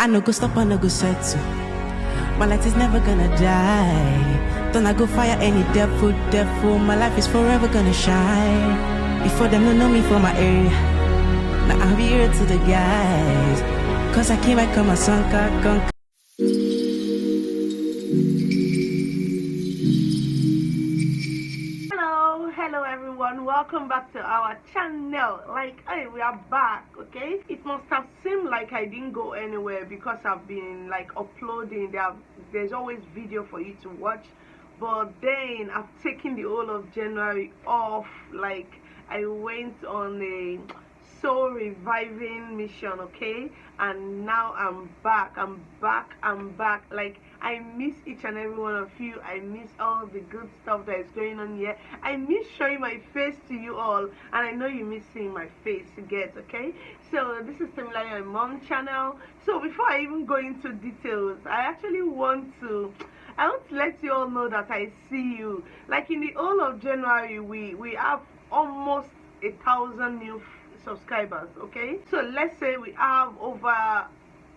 I no go stop, I no go settle. My light is never gonna die. Don't I go fire any devil. My life is forever gonna shine. Before them don't know me from my area, now I'll be here to the guys. Cause I came back on my son, conquer. Hello everyone, welcome back to our channel. Hey, we are back. Okay, it must have seemed like I didn't go anywhere because I've been uploading. There's always video for you to watch, but then I've taken the whole of January off. I went on a soul reviving mission, okay, and now I'm back. I miss each and every one of you. I miss all the good stuff that is going on here. I miss showing my face to you all, and I know you miss seeing my face, you get, okay? So this is Temilare, my mom channel. So before I even go into details, I actually want to let you all know that I see you. In the whole of January, we have almost 1,000 new subscribers, okay? So let's say we have over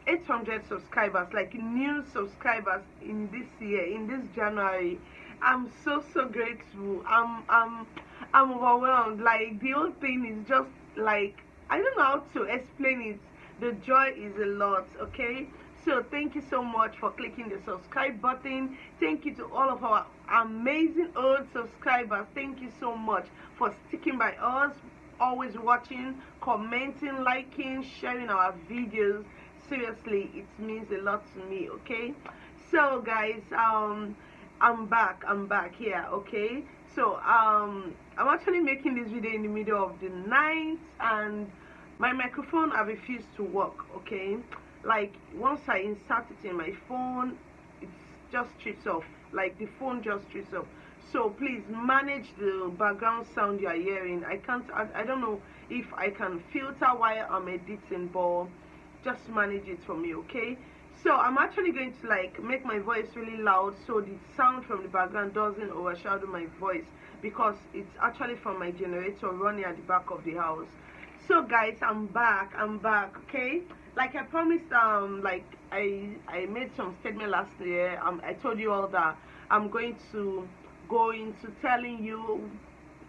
800 subscribers, new subscribers in this year, in this January. I'm so grateful. I'm overwhelmed. The whole thing is just I don't know how to explain it. The joy is a lot, okay? So thank you so much for clicking the subscribe button. Thank you to all of our amazing old subscribers. Thank you so much for sticking by us, always watching, commenting, liking, sharing our videos. Seriously, it means a lot to me, okay? So guys, I'm back here, okay? So I'm actually making this video in the middle of the night, and my microphone I refused to work, okay? Once I insert it in my phone, it just trips off. The phone just trips off. So please manage the background sound you are hearing. I don't know if I can filter while I'm editing, but just manage it for me, okay? So I'm actually going to make my voice really loud so the sound from the background doesn't overshadow my voice, because it's actually from my generator running at the back of the house. So guys, I'm back, okay? I promised, I made some statement last year. I told you all that I'm going to go into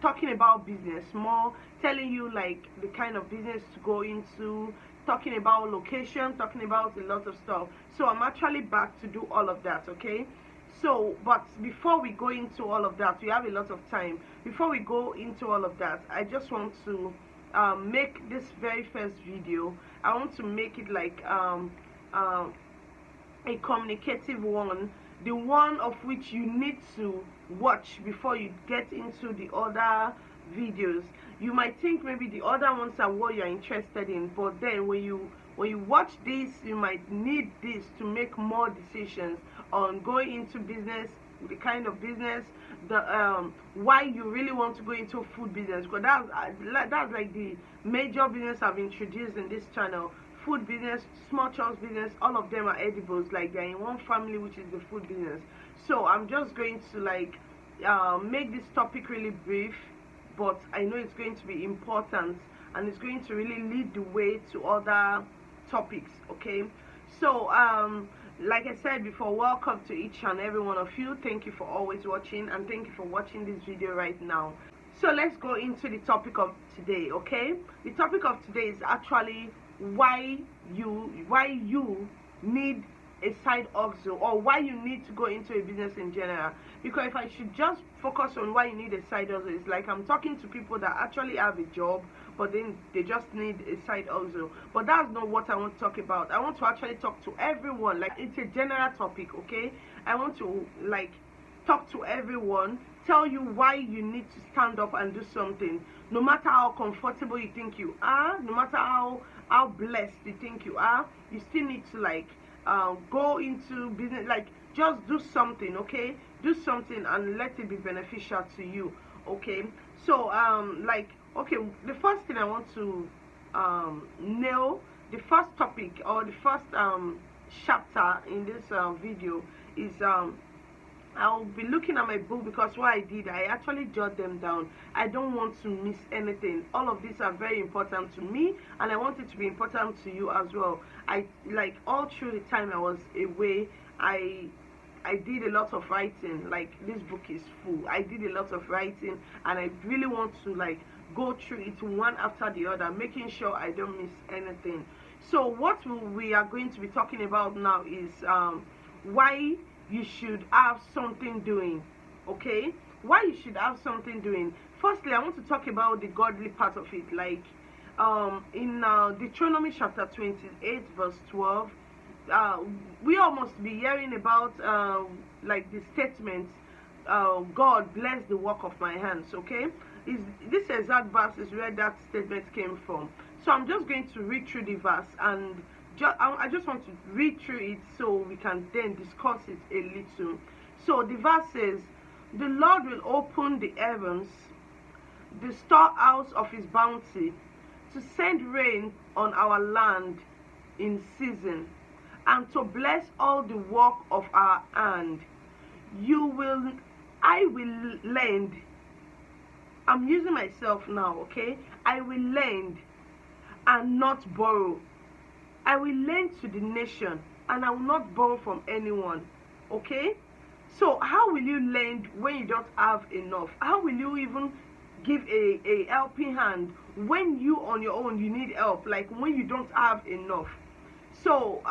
talking about business more, telling you the kind of business to go into, talking about location, talking about a lot of stuff. So I'm actually back to do all of that, okay? So but before we go into all of that, we have a lot of time. Before we go into all of that, I just want to make this very first video, I want to make it a communicative one, the one of which you need to watch before you get into the other videos. You might think maybe the other ones are what you're interested in, but then when you watch this, you might need this to make more decisions on going into business, the kind of business, the why you really want to go into food business, because that's the major business I've introduced in this channel. Food business, small choice business, all of them are edibles. They're in one family, which is the food business. So I'm just going to make this topic really brief, but I know it's going to be important, and it's going to really lead the way to other topics, okay? So like I said before, welcome to each and every one of you. Thank you for always watching, and thank you for watching this video right now. So let's go into the topic of today, okay? The topic of today is actually why you need a side hustle, or why you need to go into a business in general. Because if I should just focus on why you need a side hustle, it's I'm talking to people that actually have a job, but then they just need a side hustle. But that's not what I want to talk about. I want to actually talk to everyone. It's a general topic, okay? I want to talk to everyone, tell you why you need to stand up and do something. No matter how comfortable you think you are, no matter how blessed you think you are, you still need to go into business. Just do something, okay? Do something and let it be beneficial to you, okay? So okay, the first thing I want to nail, the first topic or the first chapter in this video is I'll be looking at my book, because what I did, I actually jot them down. I don't want to miss anything. All of these are very important to me, and I want it to be important to you as well. I like all through the time I was away, I did a lot of writing. Like, this book is full. I did a lot of writing, and I really want to like go through it one after the other, making sure I don't miss anything. So what we are going to be talking about now is why you should have something doing. Okay, why you should have something doing. Firstly, I want to talk about the godly part of it. Like in Deuteronomy chapter 28 verse 12, we all must be hearing about like the statement, God bless the work of my hands. Okay, this exact verse is where that statement came from. So I'm just going to read through the verse, and I just want to read through it so we can then discuss it a little. So the verse says, the Lord will open the heavens, the storehouse of his bounty, to send rain on our land in season, and to bless all the work of our hand. I will lend. I'm using myself now, okay? I will lend and not borrow. I will lend to the nation, and I will not borrow from anyone. Okay? So how will you lend when you don't have enough? How will you even give a helping hand when you on your own you need help, like when you don't have enough? So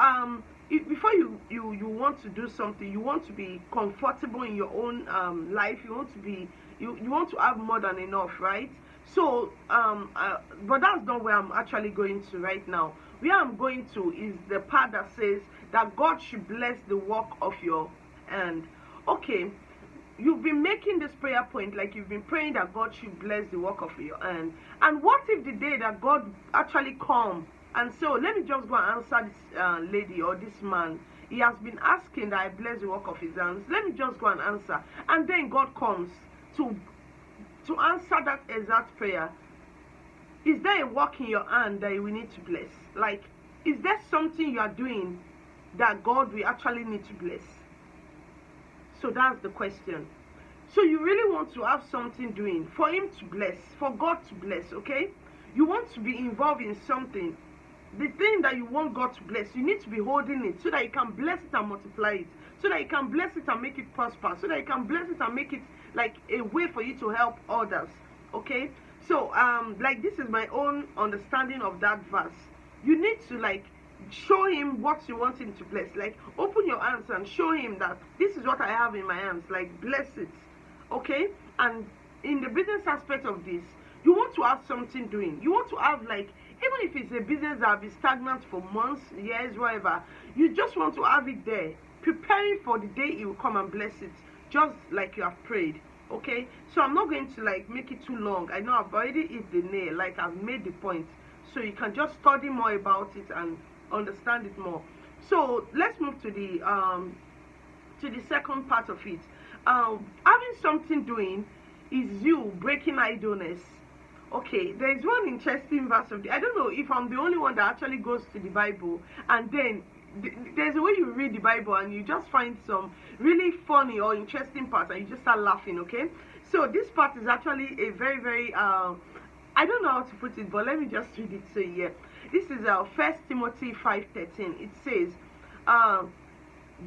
before you want to do something, you want to be comfortable in your own life. You want to be you want to have more than enough, right? So but that's not where I'm actually going to right now. Where I'm going to is the part that says that God should bless the work of your hand. Okay, you've been making this prayer point, like you've been praying that God should bless the work of your hand. And what if the day that God actually come and so let me just go and answer this lady or this man? He has been asking that I bless the work of his hands. Let me just go and answer. And then God comes to answer that exact prayer. Is there a work in your hand that we need to bless? Like, is there something you are doing that God will actually need to bless? So that's the question. So you really want to have something doing for him to bless, for God to bless, okay? You want to be involved in something. The thing that you want God to bless, you need to be holding it so that you can bless it and multiply it, so that you can bless it and make it prosper, so that you can bless it and make it like a way for you to help others. Okay, so like this is my own understanding of that verse. You need to like show him what you want him to bless. Like, open your hands and show him that this is what I have in my hands, like bless it. Okay, and in the business aspect of this, you want to have something doing. You want to have, like, even if it's a business that has been stagnant for months, years, whatever, you just want to have it there, preparing for the day he will come and bless it, just like you have prayed. Okay, so I'm not going to like make it too long. I know I've already hit the nail, like I've made the point, so you can just study more about it and understand it more. So let's move to the second part of it. Having something doing is you breaking idleness. Okay, there is one interesting verse of the, I don't know if I'm the only one that actually goes to the Bible, and then there's a way you read the Bible and you just find some really funny or interesting parts and you just start laughing. Okay, so this part is actually a very, very I don't know how to put it, but let me just read it to you. This is 1 Timothy 5:13. It says,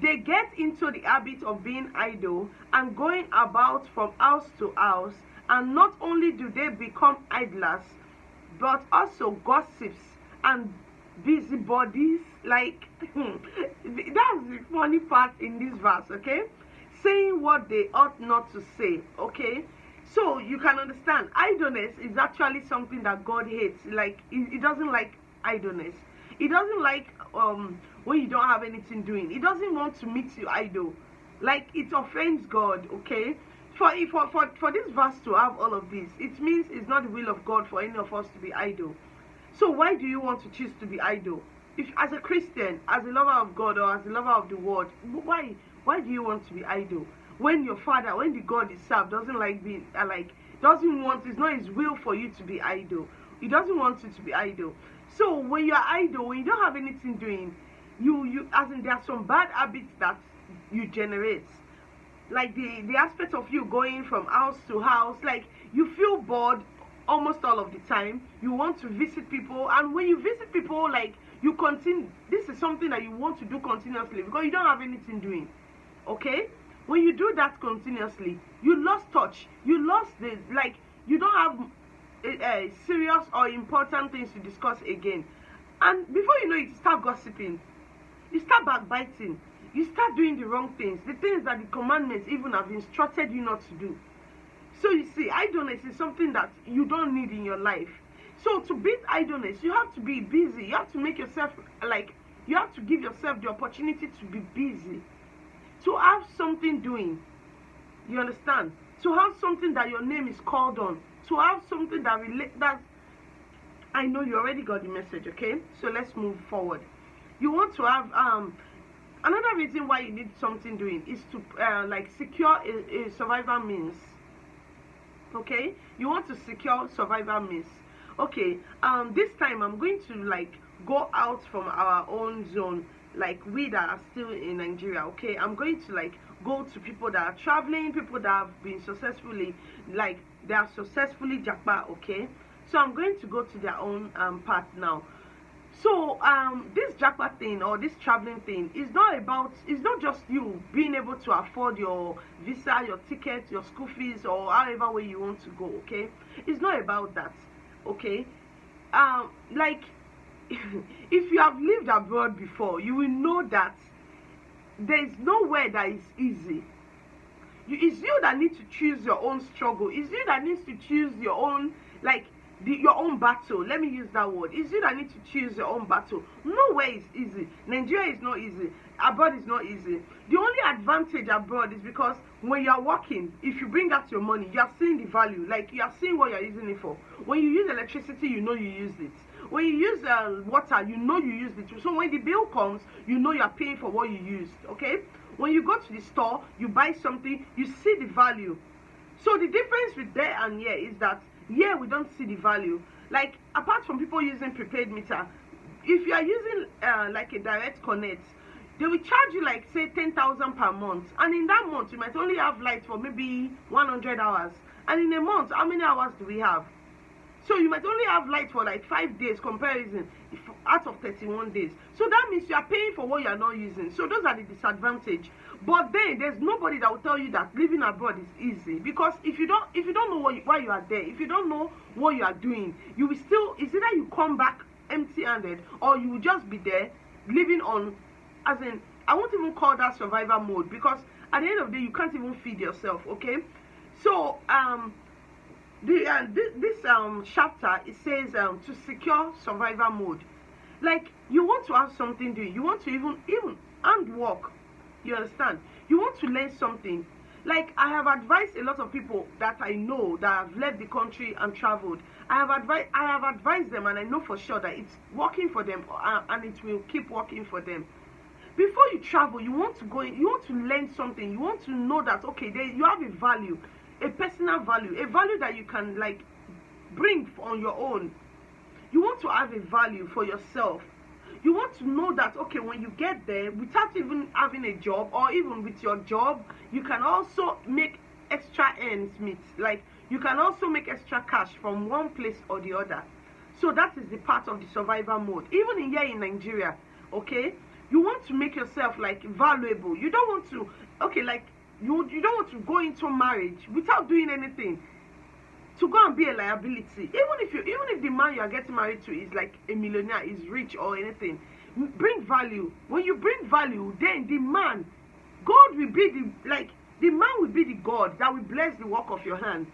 they get into the habit of being idle and going about from house to house, and not only do they become idlers, but also gossips and busybodies. Like, that's the funny part in this verse. Okay, saying what they ought not to say. Okay, so you can understand idleness is actually something that God hates. Like, he doesn't like idleness. He doesn't like when you don't have anything doing. He doesn't want to meet you idle. Like, it offends God. Okay, for this verse to have all of this, it means it's not the will of God for any of us to be idle. So why do you want to choose to be idle? If, as a Christian, as a lover of God or as a lover of the world, why do you want to be idle? When your father, when the God is served, doesn't like being doesn't want, it's not his will for you to be idle. He doesn't want you to be idle. So when you're idle, when you don't have anything doing, you as in there are some bad habits that you generate. like the aspect of you going from house to house, like you feel bored almost all of the time. You want to visit people, and when you visit people, like you continue, this is something that you want to do continuously because you don't have anything doing. Okay, when you do that continuously, you lost touch, you lost the, like, you don't have serious or important things to discuss again, and before you know it, you start gossiping, you start backbiting, you start doing the wrong things, the things that the commandments even have instructed you not to do. So you see, idleness is something that you don't need in your life. So to beat idleness, you have to be busy. You have to make yourself, like, you have to give yourself the opportunity to be busy, to have something doing. You understand? To have something that your name is called on, to have something that that I know you already got the message. Okay, so let's move forward. You want to have another reason why you need something doing is to like secure a survival means. Okay, you want to secure survival means. Okay, this time I'm going to like go out from our own zone, like we that are still in Nigeria. Okay, I'm going to like go to people that are traveling, people that have been successfully, like they are successfully japa. Okay, so I'm going to go to their own path now. So this japa thing or this traveling thing is not about, it's not just you being able to afford your visa, your ticket, your school fees, or however way you want to go. Okay, it's not about that. Okay, like if you have lived abroad before, you will know that there is nowhere that is easy. It's you that need to choose your own struggle. It's you that needs to choose your own, like, your own battle. Let me use that word. It's you that need to choose your own battle. Nowhere is easy. Nigeria is not easy. Abroad is not easy. The only advantage abroad is because when you are working, if you bring out your money, you are seeing the value. Like, you are seeing what you are using it for. When you use electricity, you know you used it. When you use water, you know you used it. So when the bill comes, you know you are paying for what you used. Okay? When you go to the store, you buy something, you see the value. So the difference with there and here is that here we don't see the value. Like, apart from people using prepaid meter, if you are using like a direct connect, they will charge you like say 10,000 per month, and in that month you might only have light for maybe 100 hours, and in a month how many hours do we have? So you might only have light for like 5 days comparison out of 31 days. So that means you are paying for what you are not using. So those are the disadvantage. But then there's nobody that will tell you that living abroad is easy, because if you don't know why you are there, if you don't know what you are doing, you will still, it's either you come back empty-handed or you will just be there living on, as in, I won't even call that survival mode, because at the end of the day you can't even feed yourself. Okay, so this chapter, it says to secure survival mode. Like, you want to have something doing, you want to even and work. You understand? You want to learn something. Like, I have advised a lot of people that I know that have left the country and traveled. I have advised them, and I know for sure that it's working for them, and it will keep working for them. Before you travel, you want to go in, you want to learn something, you want to know that, okay, you have a value, a personal value, a value that you can like bring on your own. You want to have a value for yourself. You want to know that, okay, when you get there, without even having a job, or even with your job, you can also make extra ends meet. Like, you can also make extra cash from one place or the other. So that is the part of the survival mode. Even here in Nigeria, okay, you want to make yourself like valuable. You don't want to, okay, like you don't want to go into marriage without doing anything, to go and be a liability. Even if the man you are getting married to is like a millionaire, is rich or anything, bring value. When you bring value, then the man, God will be the man will be the God that will bless the work of your hand.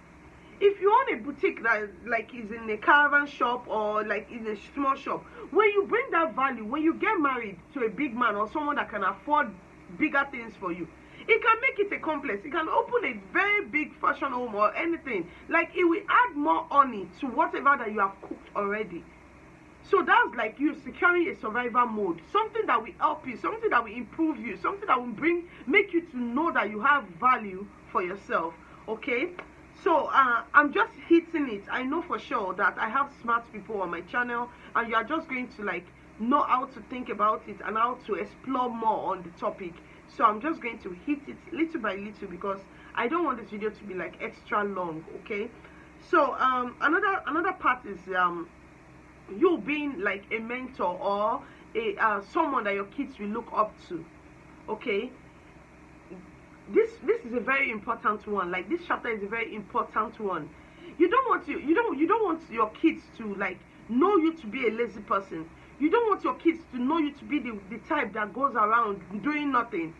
If you own a boutique that like is in a caravan shop or like in a small shop, when you bring that value, when you get married to a big man or someone that can afford bigger things for you, it can make it a complex. It can open a very big fashion home or anything. Like, it will add more honey to whatever that you have cooked already. So that's like you securing a survival mode. Something that will help you, something that will improve you, something that will make you to know that you have value for yourself. Okay? So I'm just hitting it. I know for sure that I have smart people on my channel, and you are just going to like know how to think about it and how to explore more on the topic. So I'm just going to hit it little by little because I don't want this video to be like extra long. Okay, so another part is you being like a mentor or a someone that your kids will look up to. Okay, this is a very important one. Like, this chapter is a very important one. You don't want your kids to like know you to be a lazy person. You don't want your kids to know you to be the type that goes around doing nothing.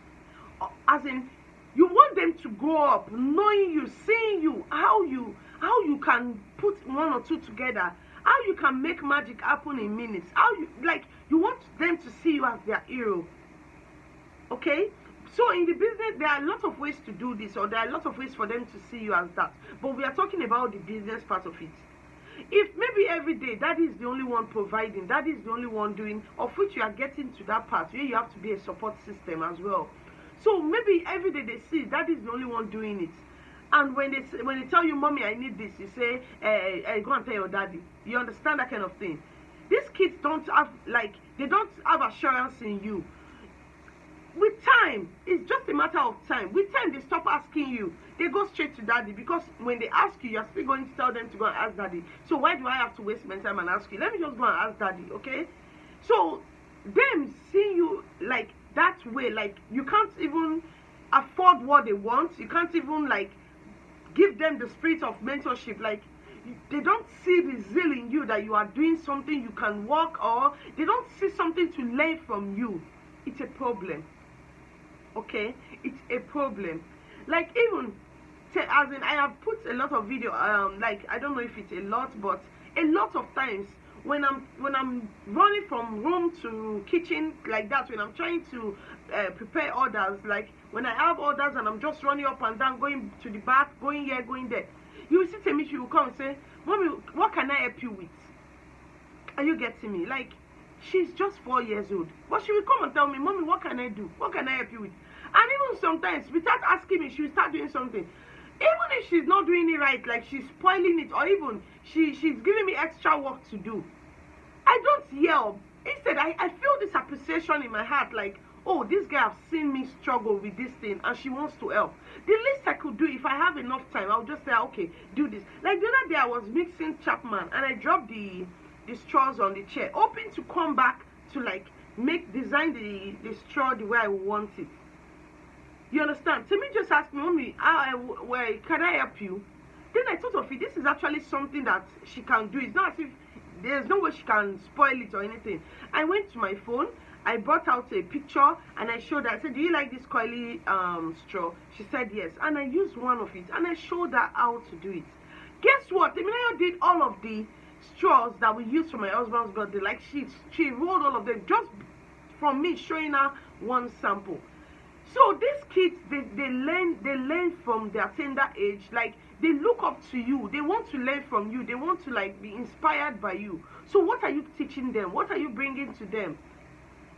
As in, you want them to grow up knowing you, seeing you, how you can put one or two together, how you can make magic happen in minutes, how you want them to see you as their hero. Okay, so in the business there are a lot of ways to do this, or there are a lot of ways for them to see you as that, but we are talking about the business part of it. If maybe every day daddy is the only one providing, daddy is the only one doing, of which you are getting to that part where you have to be a support system as well. So maybe every day they see daddy is the only one doing it, and when they tell you, mommy, I need this, you say, go and tell your daddy. You understand that kind of thing? These kids don't have they don't have assurance in you. With time, it's just a matter of time. With time, they stop asking you. They go straight to daddy, because when they ask you, you're still going to tell them to go and ask daddy. So why do I have to waste my time and ask you? Let me just go and ask daddy, okay? So them seeing you like that way, like you can't even afford what they want. You can't even like give them the spirit of mentorship. Like, they don't see the zeal in you that you are doing something you can work, or they don't see something to learn from you. It's a problem. Okay, it's a problem. Like, even as in, I have put a lot of video, like, I don't know if it's a lot, but a lot of times when I'm running from room to kitchen like that, when I'm trying to prepare orders, like when I have orders and I'm just running up and down, going to the back, going here, going there, you will see Temi, she will come and say, mommy, what can I help you with? Are you getting me? Like, she's just 4 years old, but she will come and tell me, mommy, what can I do? What can I help you with? And even sometimes, without asking me, she will start doing something. Even if she's not doing it right, like she's spoiling it, or even she's giving me extra work to do, I don't yell. Instead, I feel this appreciation in my heart, like, oh, this guy has seen me struggle with this thing and she wants to help. The least I could do, if I have enough time, I'll just say, okay, do this. Like the other day, I was mixing Chapman and I dropped the straws on the chair, hoping to come back to like design the straw the way I want it. You understand? Temi just asked me, mommy, can I help you? Then I thought of it. This is actually something that she can do. It's not as if there's no way she can spoil it or anything. I went to my phone, I brought out a picture and I showed her. I said, do you like this coily straw? She said yes, and I used one of it and I showed her how to do it. Guess what? Emilia did all of the straws that we used for my husband's birthday. Like, she rolled all of them just from me showing her one sample. So these kids, they learn from their tender age. Like, they look up to you, they want to learn from you, they want to like be inspired by you. So what are you teaching them? What are you bringing to them?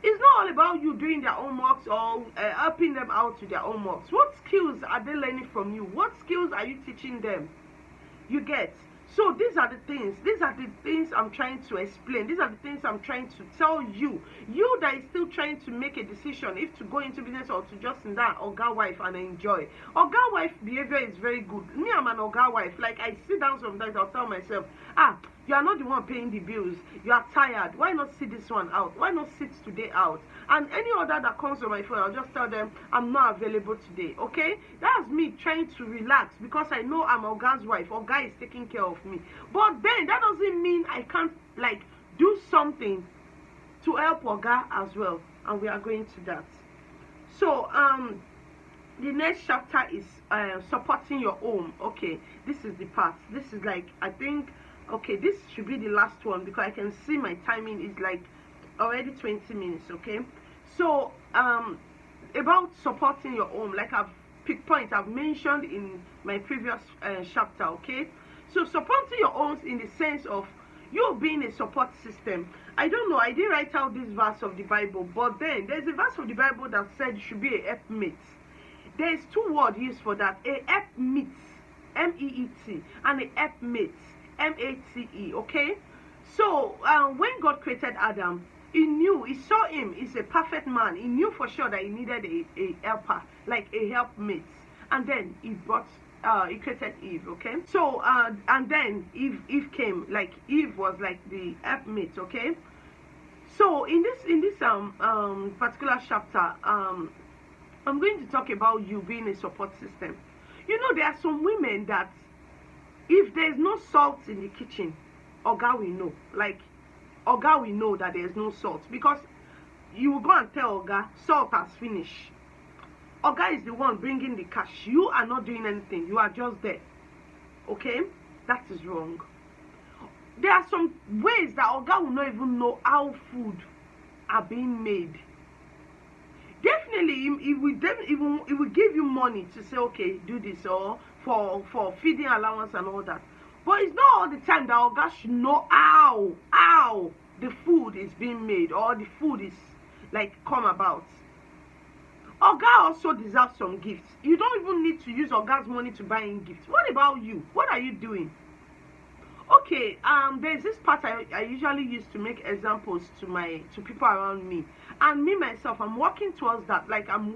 It's not all about you doing their homeworks or helping them out with their homeworks. What skills are they learning from you? What skills are you teaching them? You get? So these are the things I'm trying to explain. These are the things I'm trying to tell you. You that is still trying to make a decision if to go into business or to just in that Oga wife and enjoy. Oga wife behavior is very good. Me, I'm an Oga wife. Like, I sit down sometimes, I'll tell myself, you are not the one paying the bills. You are tired. Why not sit this one out? Why not sit today out? And any order that comes on my phone, I'll just tell them I'm not available today. Okay? That's me trying to relax because I know I'm Oga's wife. Oga is taking care of me. But then that doesn't mean I can't like do something to help Oga as well. And we are going to that. So the next chapter is supporting your home. Okay, this is the part. This is like, I think, okay, this should be the last one because I can see my timing is like already 20 minutes. Okay, so about supporting your home, like I've picked points I've mentioned in my previous chapter. Okay, so supporting your home in the sense of you being a support system. I don't know, I didn't write out this verse of the Bible, but then there's a verse of the Bible that said you should be a helpmate. There's two words used for that: a helpmeet, M-E-E-T, and a helpmate, M-A-T-E. Okay, so when God created Adam, he knew, he saw him, he's a perfect man. He knew for sure that he needed a helper, like a helpmate. And then he created Eve, okay? So, and then Eve came, like Eve was like the helpmate, okay? So in this particular chapter, I'm going to talk about you being a support system. You know, there are some women that if there's no salt in the kitchen, Oga will know. Like, Oga will know that there's no salt, because you will go and tell Oga, salt has finished. Oga is the one bringing the cash. You are not doing anything. You are just there. Okay? That is wrong. There are some ways that Oga will not even know how food are being made. Definitely, he will give you money to say, okay, do this, or for feeding allowance and all that. But it's not all the time that Oga should know how the food is being made, or the food is like come about. Oga also deserves some gifts. You don't even need to use Oga's money to buy in gifts. What about you? What are you doing? Okay, there's this part I usually use to make examples to people around me, and me myself, I'm working towards that. Like, I'm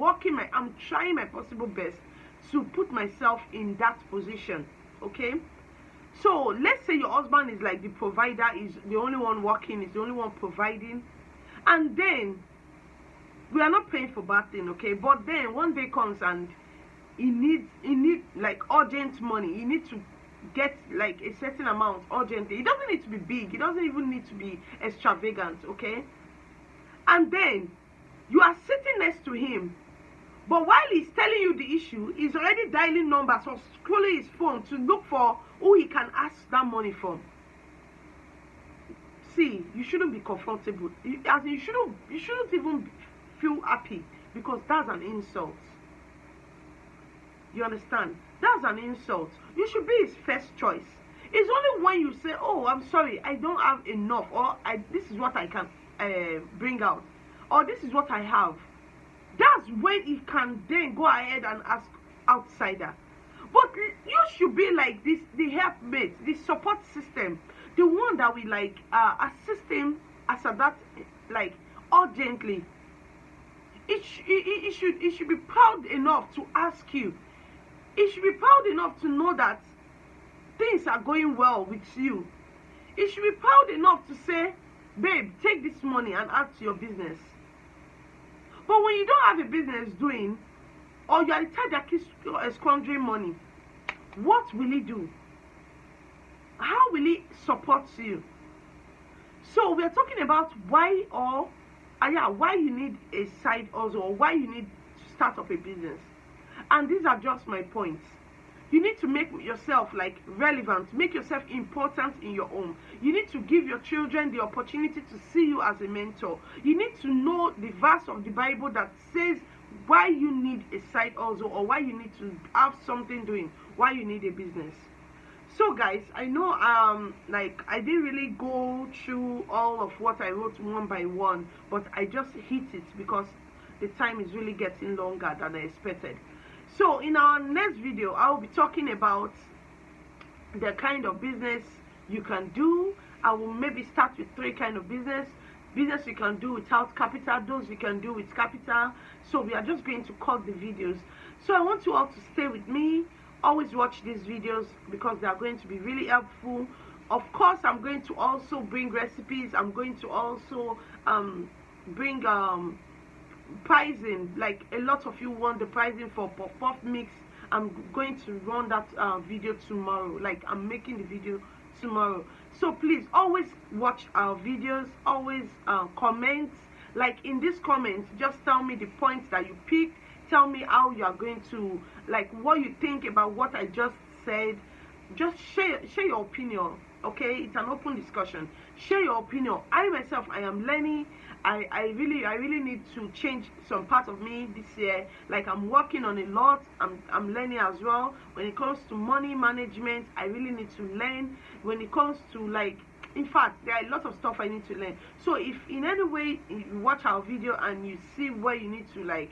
trying my possible best to put myself in that position. Okay, so let's say your husband is like the provider, is the only one working, is the only one providing, and then we are not paying for bad thing, okay? But then one day comes and he needs like urgent money. He needs to get like a certain amount urgently. It doesn't need to be big. It doesn't even need to be extravagant, okay? And then you are sitting next to him, but while he's telling you the issue, he's already dialing numbers or scrolling his phone to look for who he can ask that money from. See, you shouldn't be comfortable. You shouldn't even feel happy, because that's an insult. You understand? That's an insult. You should be his first choice. It's only when you say, oh, I'm sorry, I don't have enough, or this is what I can bring out, or this is what I have, that's when he can then go ahead and ask outsider. But you should be like this, the helpmate, the support system, the one that will like assist him as a that, like, urgently. It should be proud enough to ask you. It should be proud enough to know that things are going well with you. It should be proud enough to say, babe, take this money and add to your business. But when you don't have a business doing, or you are the type that keeps squandering money, what will he do? How will he support you? So we are talking about why you need a side hustle, or why you need to start up a business. And these are just my points. You need to make yourself like relevant, make yourself important in your home. You need to give your children the opportunity to see you as a mentor. You need to know the verse of the Bible that says why you need a side hustle, or why you need to have something doing, why you need a business. So guys, I know like I didn't really go through all of what I wrote one by one, but I just hit it because the time is really getting longer than I expected. So in our next video, I will be talking about the kind of business you can do. I will maybe start with 3 kind of business you can do without capital, those you can do with capital. So we are just going to cut the videos. So I want you all to stay with me. Always watch these videos because they are going to be really helpful. Of course, I'm going to also bring recipes. I'm going to also bring pricing. Like a lot of you want the pricing for puff mix. I'm going to run that video tomorrow. Like, I'm making the video tomorrow. So please always watch our videos. Always comment. Like in this comment, just tell me the points that you picked. Tell me how you are going to, like, what you think about what I just said. Just share your opinion, okay? It's an open discussion. Share your opinion. I myself, I am learning. I really need to change some part of me this year. Like, I'm working on a lot. I'm learning as well. When it comes to money management, I really need to learn. When it comes to, like, in fact, there are a lot of stuff I need to learn. So if in any way you watch our video and you see where you need to, like,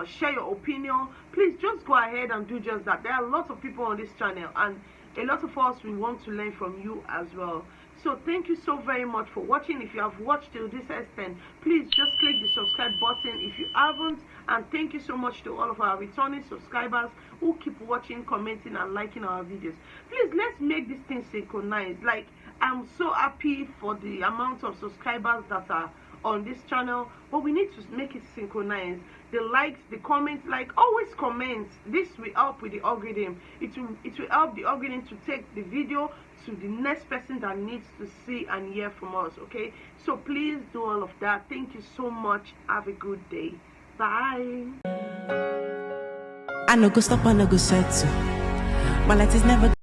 share your opinion, please just go ahead and do just that. There are a lot of people on this channel, and a lot of us, we want to learn from you as well. So thank you so very much for watching. If you have watched till this extent, please just click the subscribe button if you haven't. And thank you so much to all of our returning subscribers who keep watching, commenting, and liking our videos. Please, let's make this thing synchronized. Like, I'm so happy for the amount of subscribers that are on this channel, but we need to make it synchronized. The likes, the comments, like, always comment. This will help with the algorithm. It will help the algorithm to take the video to the next person that needs to see and hear from us. Okay, so please do all of that. Thank you so much. Have a good day. Bye. I no go stop, I no go settle. My light is never